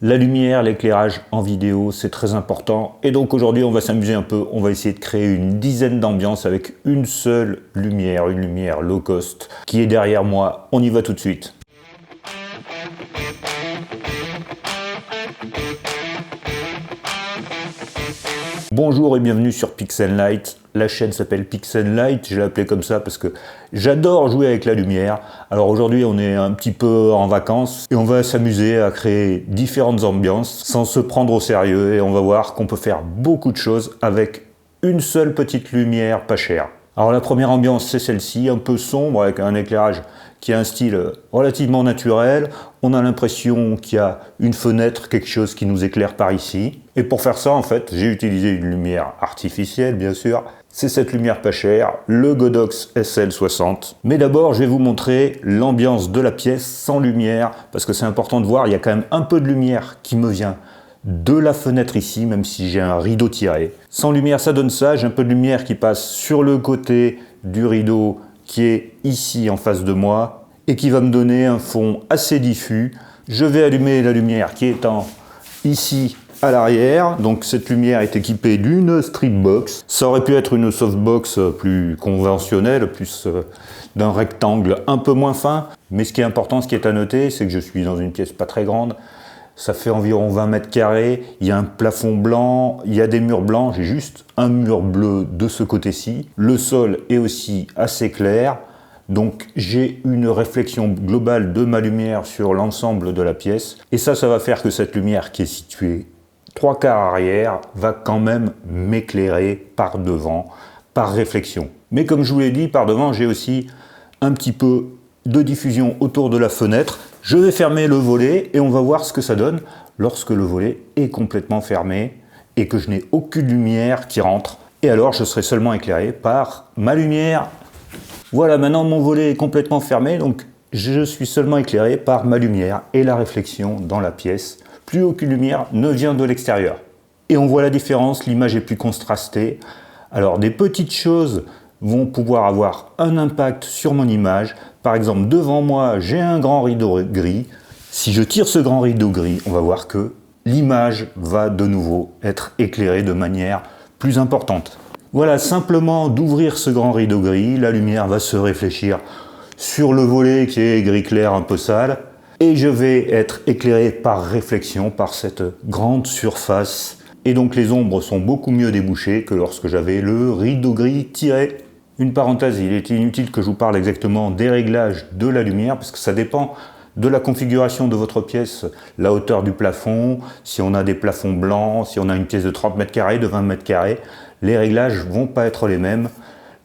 La lumière, l'éclairage en vidéo, c'est très important. Et donc aujourd'hui, on va s'amuser un peu. On va essayer de créer une dizaine d'ambiances avec une seule lumière, une lumière low cost qui est derrière moi. On y va tout de suite. Bonjour et bienvenue sur Pix'n'Light. La chaîne s'appelle Pix'n'Light, je l'ai appelée comme ça parce que j'adore jouer avec la lumière. Alors aujourd'hui on est un petit peu en vacances et on va s'amuser à créer différentes ambiances sans se prendre au sérieux et on va voir qu'on peut faire beaucoup de choses avec une seule petite lumière pas chère. Alors la première ambiance c'est celle-ci, un peu sombre avec un éclairage qui a un style relativement naturel. On a l'impression qu'il y a une fenêtre, quelque chose qui nous éclaire par ici. Et pour faire ça, en fait, j'ai utilisé une lumière artificielle, bien sûr. C'est cette lumière pas chère, le Godox SL60. Mais d'abord, je vais vous montrer l'ambiance de la pièce sans lumière, parce que c'est important de voir, il y a quand même un peu de lumière qui me vient de la fenêtre ici, même si j'ai un rideau tiré. Sans lumière, ça donne ça. J'ai un peu de lumière qui passe sur le côté du rideau qui est ici en face de moi et qui va me donner un fond assez diffus. Je vais allumer la lumière qui est ici à l'arrière. Donc cette lumière est équipée d'une streetbox. Ça aurait pu être une softbox plus conventionnelle, plus d'un rectangle un peu moins fin. Mais ce qui est important, ce qui est à noter, c'est que je suis dans une pièce pas très grande. Ça fait environ 20 mètres carrés, il y a un plafond blanc, il y a des murs blancs, j'ai juste un mur bleu de ce côté-ci. Le sol est aussi assez clair, donc j'ai une réflexion globale de ma lumière sur l'ensemble de la pièce. Et ça va faire que cette lumière qui est située 3/4 arrière va quand même m'éclairer par devant, par réflexion. Mais comme je vous l'ai dit, par devant, j'ai aussi un petit peu de diffusion autour de la fenêtre. Je vais fermer le volet et on va voir ce que ça donne lorsque le volet est complètement fermé et que je n'ai aucune lumière qui rentre. Et alors je serai seulement éclairé par ma lumière. Voilà, maintenant mon volet est complètement fermé, donc je suis seulement éclairé par ma lumière et la réflexion dans la pièce. Plus aucune lumière ne vient de l'extérieur. Et on voit la différence, l'image est plus contrastée. Alors des petites choses vont pouvoir avoir un impact sur mon image. Par exemple, devant moi, j'ai un grand rideau gris. Si je tire ce grand rideau gris, on va voir que l'image va de nouveau être éclairée de manière plus importante. Voilà, simplement d'ouvrir ce grand rideau gris, la lumière va se réfléchir sur le volet qui est gris clair un peu sale. Et je vais être éclairé par réflexion, par cette grande surface. Et donc les ombres sont beaucoup mieux débouchées que lorsque j'avais le rideau gris tiré. Une parenthèse, il est inutile que je vous parle exactement des réglages de la lumière, parce que ça dépend de la configuration de votre pièce, la hauteur du plafond, si on a des plafonds blancs, si on a une pièce de 30 mètres carrés, de 20 mètres carrés, les réglages vont pas être les mêmes,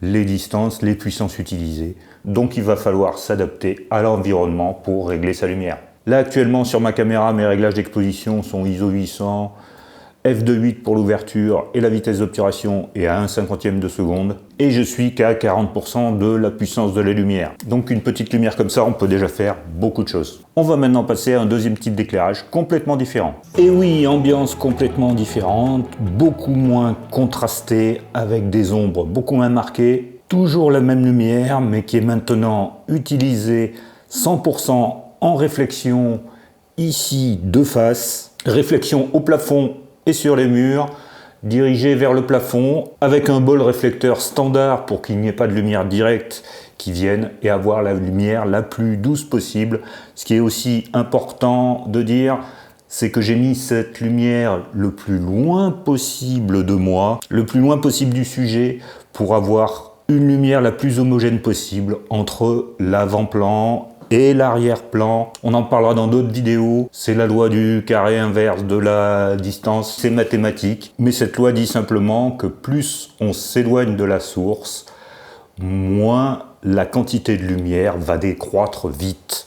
les distances, les puissances utilisées. Donc il va falloir s'adapter à l'environnement pour régler sa lumière. Là actuellement sur ma caméra, mes réglages d'exposition sont ISO 800, f2.8 pour l'ouverture et la vitesse d'obturation est à 1/50 de seconde. Et je suis qu'à 40% de la puissance de la lumière. Donc une petite lumière comme ça, on peut déjà faire beaucoup de choses. On va maintenant passer à un deuxième type d'éclairage complètement différent. Et oui, ambiance complètement différente, beaucoup moins contrastée, avec des ombres beaucoup moins marquées. Toujours la même lumière, mais qui est maintenant utilisée 100% en réflexion, ici de face. Réflexion au plafond et sur les murs, dirigé vers le plafond avec un bol réflecteur standard pour qu'il n'y ait pas de lumière directe qui vienne et avoir la lumière la plus douce possible. Ce qui est aussi important de dire, c'est que j'ai mis cette lumière le plus loin possible de moi, le plus loin possible du sujet pour avoir une lumière la plus homogène possible entre l'avant-plan et l'arrière-plan. On en parlera dans d'autres vidéos. C'est la loi du carré inverse de la distance, c'est mathématique. Mais cette loi dit simplement que plus on s'éloigne de la source, moins la quantité de lumière va décroître vite.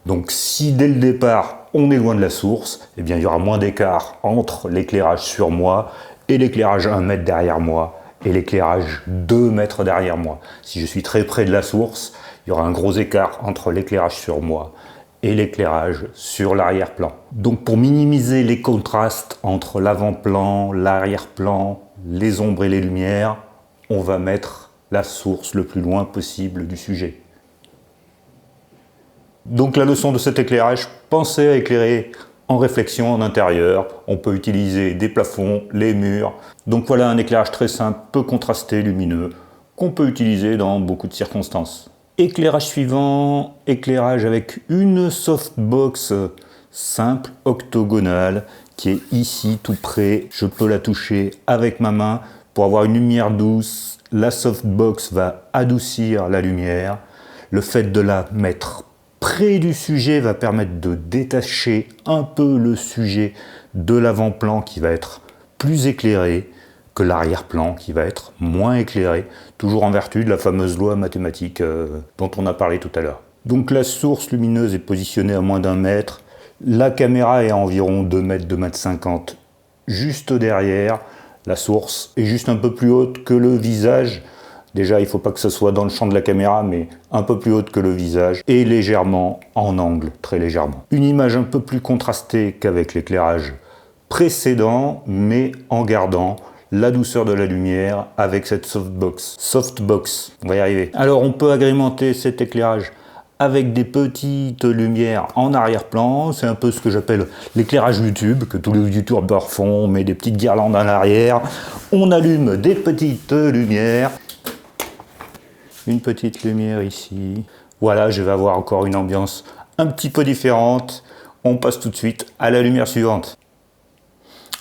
Donc si dès le départ on est loin de la source, eh bien il y aura moins d'écart entre l'éclairage sur moi et l'éclairage 1 mètre derrière moi et l'éclairage 2 mètres derrière moi. Si je suis très près de la source, il y aura un gros écart entre l'éclairage sur moi et l'éclairage sur l'arrière-plan. Donc pour minimiser les contrastes entre l'avant-plan, l'arrière-plan, les ombres et les lumières, on va mettre la source le plus loin possible du sujet. Donc la leçon de cet éclairage, pensez à éclairer en réflexion en intérieur. On peut utiliser des plafonds, les murs. Donc voilà un éclairage très simple, peu contrasté, lumineux, qu'on peut utiliser dans beaucoup de circonstances. Éclairage suivant, éclairage avec une softbox simple, octogonale, qui est ici tout près. Je peux la toucher avec ma main pour avoir une lumière douce. La softbox va adoucir la lumière. Le fait de la mettre près du sujet va permettre de détacher un peu le sujet de l'avant-plan qui va être plus éclairé que l'arrière-plan qui va être moins éclairé, toujours en vertu de la fameuse loi mathématique dont on a parlé tout à l'heure. Donc la source lumineuse est positionnée à moins d'1 mètre, la caméra est à environ 2 mètres, 2 mètres 50, juste derrière. La source est juste un peu plus haute que le visage. Déjà, il ne faut pas que ce soit dans le champ de la caméra, mais un peu plus haute que le visage, et légèrement en angle, très légèrement. Une image un peu plus contrastée qu'avec l'éclairage précédent, mais en gardant la douceur de la lumière avec cette softbox. On va y arriver. Alors, on peut agrémenter cet éclairage avec des petites lumières en arrière-plan. C'est un peu ce que j'appelle l'éclairage YouTube, que tous les youtubeurs font. On met des petites guirlandes à l'arrière, on allume des petites lumières. Une petite lumière ici. Voilà, je vais avoir encore une ambiance un petit peu différente. On passe tout de suite à la lumière suivante.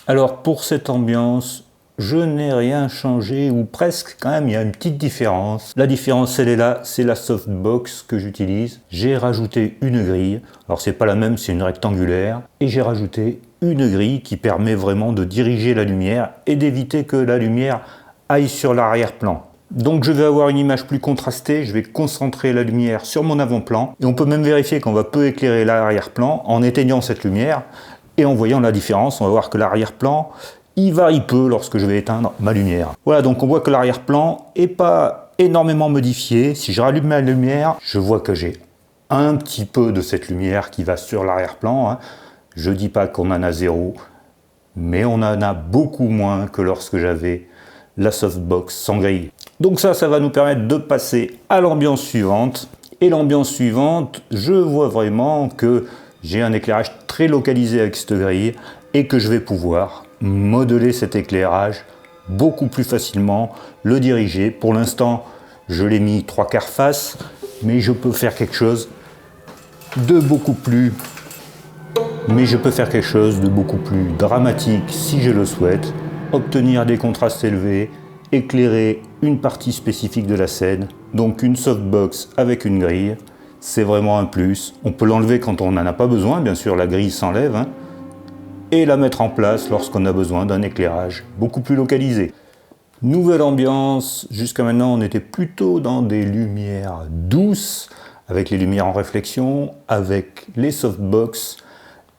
Alors pour cette ambiance, je n'ai rien changé, ou presque quand même, il y a une petite différence. La différence, elle est là, c'est la softbox que j'utilise. J'ai rajouté une grille. Alors c'est pas la même, c'est une rectangulaire. Et j'ai rajouté une grille qui permet vraiment de diriger la lumière et d'éviter que la lumière aille sur l'arrière-plan. Donc je vais avoir une image plus contrastée, je vais concentrer la lumière sur mon avant-plan. Et on peut même vérifier qu'on va peu éclairer l'arrière-plan en éteignant cette lumière. Et en voyant la différence, on va voir que l'arrière-plan, il varie peu lorsque je vais éteindre ma lumière. Voilà, donc on voit que l'arrière-plan n'est pas énormément modifié. Si je rallume ma lumière, je vois que j'ai un petit peu de cette lumière qui va sur l'arrière-plan. Je ne dis pas qu'on en a zéro, mais on en a beaucoup moins que lorsque j'avais la softbox sans grille. Donc ça va nous permettre de passer à l'ambiance suivante. Et l'ambiance suivante, je vois vraiment que j'ai un éclairage très localisé avec cette grille et que je vais pouvoir modeler cet éclairage beaucoup plus facilement, le diriger. Pour l'instant, je l'ai mis 3/4 face, mais je peux faire quelque chose de beaucoup plus dramatique si je le souhaite, obtenir des contrastes élevés, éclairer une partie spécifique de la scène. Donc une softbox avec une grille, c'est vraiment un plus. On peut l'enlever quand on n'en a pas besoin, bien sûr la grille s'enlève, et la mettre en place lorsqu'on a besoin d'un éclairage beaucoup plus localisé. Nouvelle ambiance, jusqu'à maintenant on était plutôt dans des lumières douces, avec les lumières en réflexion, avec les softbox.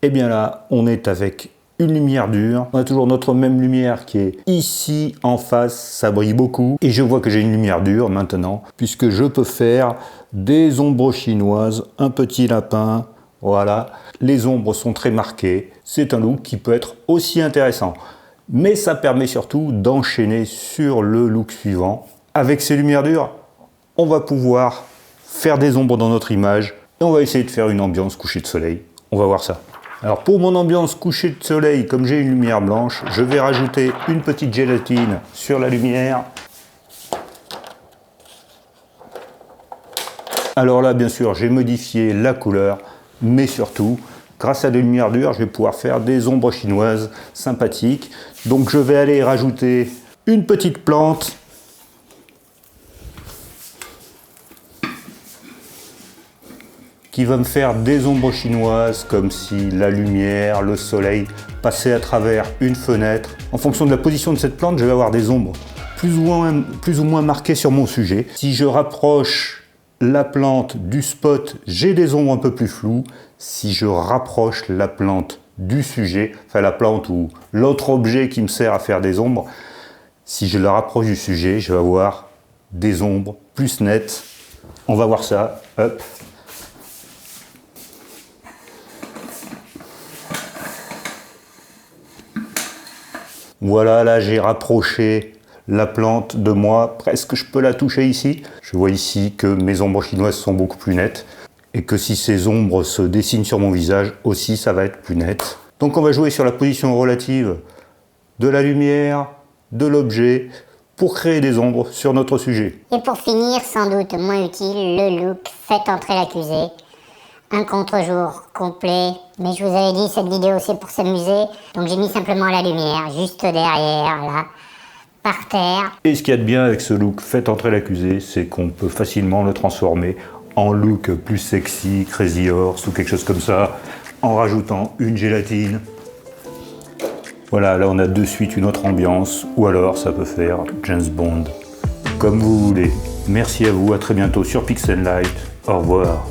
Et bien là, on est avec une lumière dure. On a toujours notre même lumière qui est ici en face, ça brille beaucoup. Et je vois que j'ai une lumière dure maintenant, puisque je peux faire des ombres chinoises, un petit lapin, voilà. Les ombres sont très marquées, c'est un look qui peut être aussi intéressant. Mais ça permet surtout d'enchaîner sur le look suivant. Avec ces lumières dures, on va pouvoir faire des ombres dans notre image et on va essayer de faire une ambiance coucher de soleil. On va voir ça. Alors pour mon ambiance coucher de soleil, comme j'ai une lumière blanche, je vais rajouter une petite gélatine sur la lumière. Alors là, bien sûr, j'ai modifié la couleur, mais surtout, grâce à des lumières dures, je vais pouvoir faire des ombres chinoises sympathiques. Donc je vais aller rajouter une petite plante. Qui va me faire des ombres chinoises, comme si la lumière, le soleil passait à travers une fenêtre. En fonction de la position de cette plante, je vais avoir des ombres plus ou moins marquées sur mon sujet. Si je rapproche la plante du spot, j'ai des ombres un peu plus floues. Si je rapproche la plante du sujet, enfin la plante ou l'autre objet qui me sert à faire des ombres, si je la rapproche du sujet, je vais avoir des ombres plus nettes. On va voir ça. Hop. Voilà, là j'ai rapproché la plante de moi, presque je peux la toucher ici. Je vois ici que mes ombres chinoises sont beaucoup plus nettes. Et que si ces ombres se dessinent sur mon visage, aussi ça va être plus net. Donc on va jouer sur la position relative de la lumière, de l'objet, pour créer des ombres sur notre sujet. Et pour finir, sans doute moins utile, le look « Faites entrer l'accusé ». Un contre-jour complet, mais je vous avais dit, cette vidéo c'est pour s'amuser, donc j'ai mis simplement la lumière, juste derrière, là, par terre. Et ce qu'il y a de bien avec ce look « Faites entrer l'accusé », c'est qu'on peut facilement le transformer en look plus sexy, Crazy Horse ou quelque chose comme ça, en rajoutant une gélatine. Voilà, là on a de suite une autre ambiance, ou alors ça peut faire James Bond, comme vous voulez. Merci à vous, à très bientôt sur Pixel Light, au revoir.